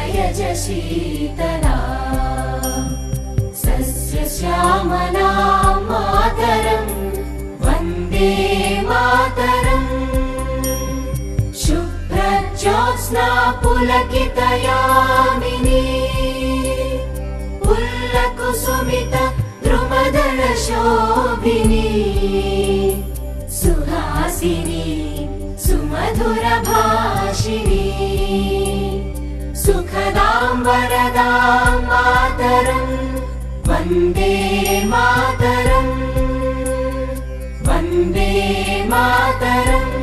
शयज शीतला सस्यश्यामला मातरं वन्दे मातरम् शुभ्रज्योत्स्ना पुलकितयामिनी पुल्लकुसुमित द्रुमदल शोभिनी सुहासिनी सुमधुर भाषिणी सुखदां वरदां मातरं वन्दे मातरम् वन्दे मातरम्।